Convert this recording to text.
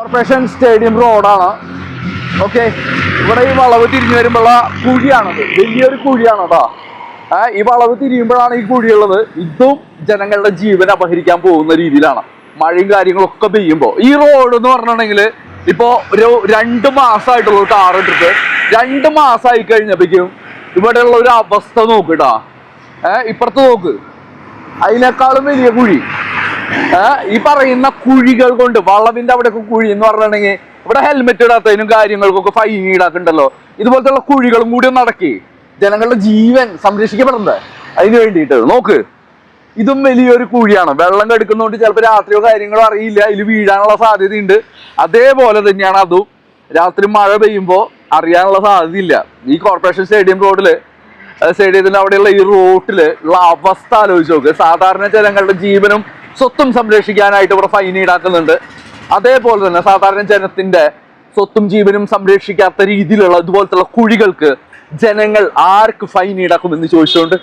Corporation stadium റോഡാണ്. Okay, ഇവിടെ ഈ വളവ് തിരിഞ്ഞു വരുമ്പോഴുള്ള കുഴിയാണത്, വലിയൊരു കുഴിയാണ് കേട്ടോ. ഈ വളവ് തിരിയുമ്പോഴാണ് ഈ കുഴിയുള്ളത്. ഇതും ജനങ്ങളുടെ ജീവൻ അപഹരിക്കാൻ പോകുന്ന രീതിയിലാണ് മഴയും കാര്യങ്ങളൊക്കെ പെയ്യുമ്പോൾ. ഈ റോഡ് എന്ന് പറഞ്ഞിട്ടുണ്ടെങ്കിൽ ഇപ്പോ ഒരു 2 മാസമായിട്ടുള്ള ടാർ ഇട്ടിട്ട് 2 മാസമായി കഴിഞ്ഞപ്പോഴേക്കും ഇവിടെയുള്ള ഒരു അവസ്ഥ നോക്കിട്ടാ. ഇപ്പുറത്ത് നോക്ക്, അതിനേക്കാളും വലിയ കുഴി. ഈ പറയുന്ന കുഴികൾ കൊണ്ട്, വളവിന്റെ അവിടെയൊക്കെ കുഴി എന്ന് പറഞ്ഞിട്ടുണ്ടെങ്കിൽ ഇവിടെ ഹെൽമെറ്റ് ഇടാത്തതിനും കാര്യങ്ങൾക്കൊക്കെ ഫൈൻ ഈടാക്കുന്നുണ്ടല്ലോ. ഇതുപോലത്തെ കുഴികളും കൂടി നടക്കി ജനങ്ങളുടെ ജീവൻ സംരക്ഷിക്കപ്പെടണ്ടേ, അതിന് വേണ്ടിയിട്ട് നോക്ക്. ഇതും വലിയൊരു കുഴിയാണ്. വെള്ളം കെടുക്കുന്നതുകൊണ്ട് ചിലപ്പോൾ രാത്രിയോ കാര്യങ്ങളോ അറിയില്ല, ഇതിൽ വീഴാനുള്ള സാധ്യതയുണ്ട്. അതേപോലെ തന്നെയാണ് അതും. രാത്രി മഴ പെയ്യുമ്പോൾ അറിയാനുള്ള സാധ്യതയില്ല. ഈ കോർപ്പറേഷൻ സ്റ്റേഡിയത്തിന്റെ അവിടെയുള്ള ഈ റോട്ടില് ഉള്ള അവസ്ഥ ആലോചിച്ച് നോക്ക്. സാധാരണ ജനങ്ങളുടെ ജീവനും സ്വത്തും സംരക്ഷിക്കാനായിട്ട് ഇവിടെ ഫൈൻ ഈടാക്കുന്നുണ്ട്. അതേപോലെ തന്നെ സാധാരണ ജനത്തിന്റെ സ്വത്തും ജീവനും സംരക്ഷിക്കാത്ത രീതിയിലുള്ള ഇതുപോലത്തെ കുഴികൾക്ക് ജനങ്ങൾ ആർക്ക് ഫൈൻ ഈടാക്കുമെന്ന് ചോദിച്ചുകൊണ്ട്